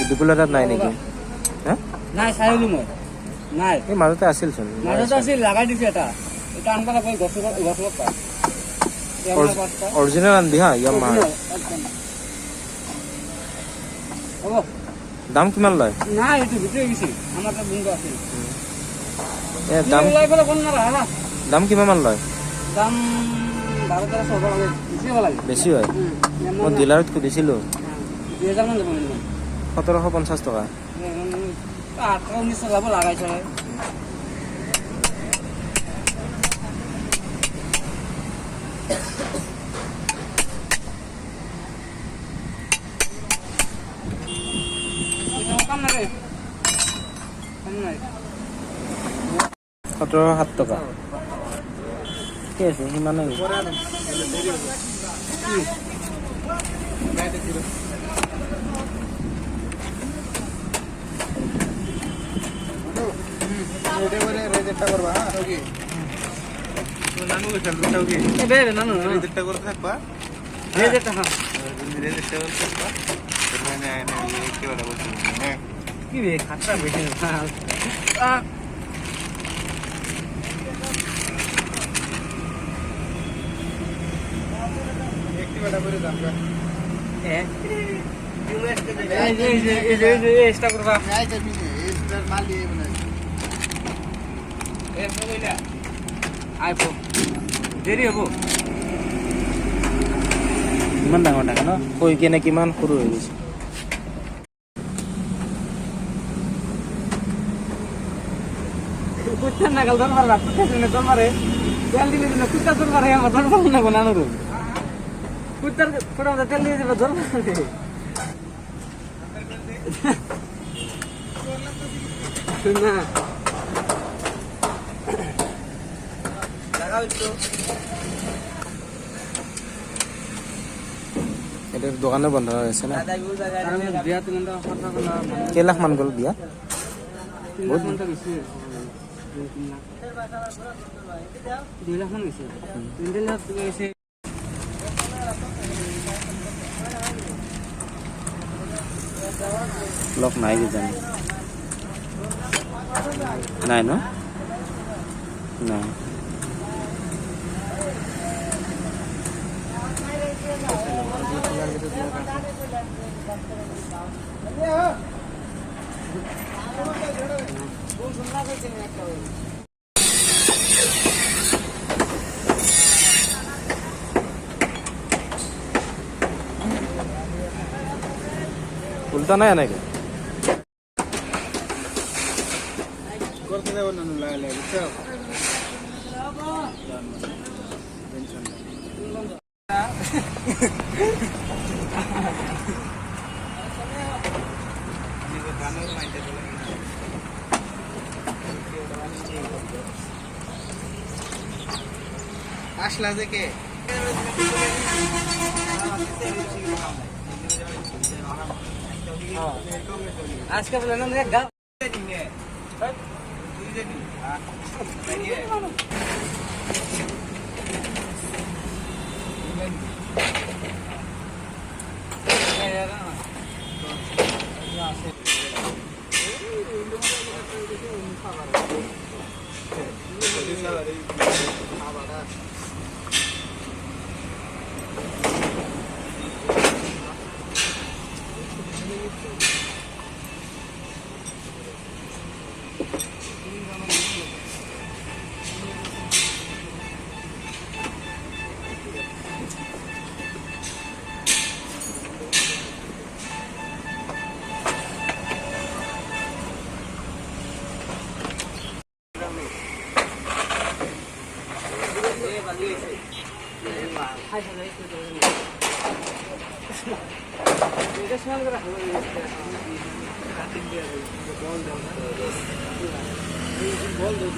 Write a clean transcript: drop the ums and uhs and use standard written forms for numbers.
দুকুলা তাত নাই নেকি? নাই চাইলো মই নাই এই মাজতে আছিল চোন মাজতে আছিল লাগাই দিছে এটা এটা আনবা লাগবে গছ পায় অৰিজিনাল আনবি হা ইয়ামা হ'ব দাম কিমান লয়? নাই এটো ভিতরে গেছি আমার তো বন্ধু আছে এ দাম লয় বলে কোন না হলা দাম কিমান মান লয়? দাম 12,000 লাগে বেশি হয় মই ডিলাৰত খুদিছিলো 2000 মান দেব 1750 টাকা 18-19 যাব লাগাইছে কাম নাই 17,7 টাকা ঠিক আছে সিমানে দেরি হব ইমান ডাঙৰ থাকে ন কৈ কেনে কিমান সৰু হৈ গৈছে কুত্তা নাগাল ধর মারবা কুত্তা শুনে ধর মারে তেল দিলে দিলে কুত্তা ধর মারে আমার ধর মারে না বানানো রুম কুত্তার পুরো তেল দিয়ে দিবে ধর মারে না লাগাও তো এটার দোকানে বন্ধ হয়ে গেছে না বিয়া তিন ঘন্টা কে লাখ মান গল বিয়া বহুত ঘন্টা বেশি 2 লাখ মান গেছে 3 লাখ গেছে লক নাই জানি নাই ন নাই উল্টা নাই এনেকে করতে দেব না লাগালে বুঝছো আসলা যে কে আজকে বলে না দেখ গা খাইছে না এটা স্মেল করে রাখো বল দাও না বল দাও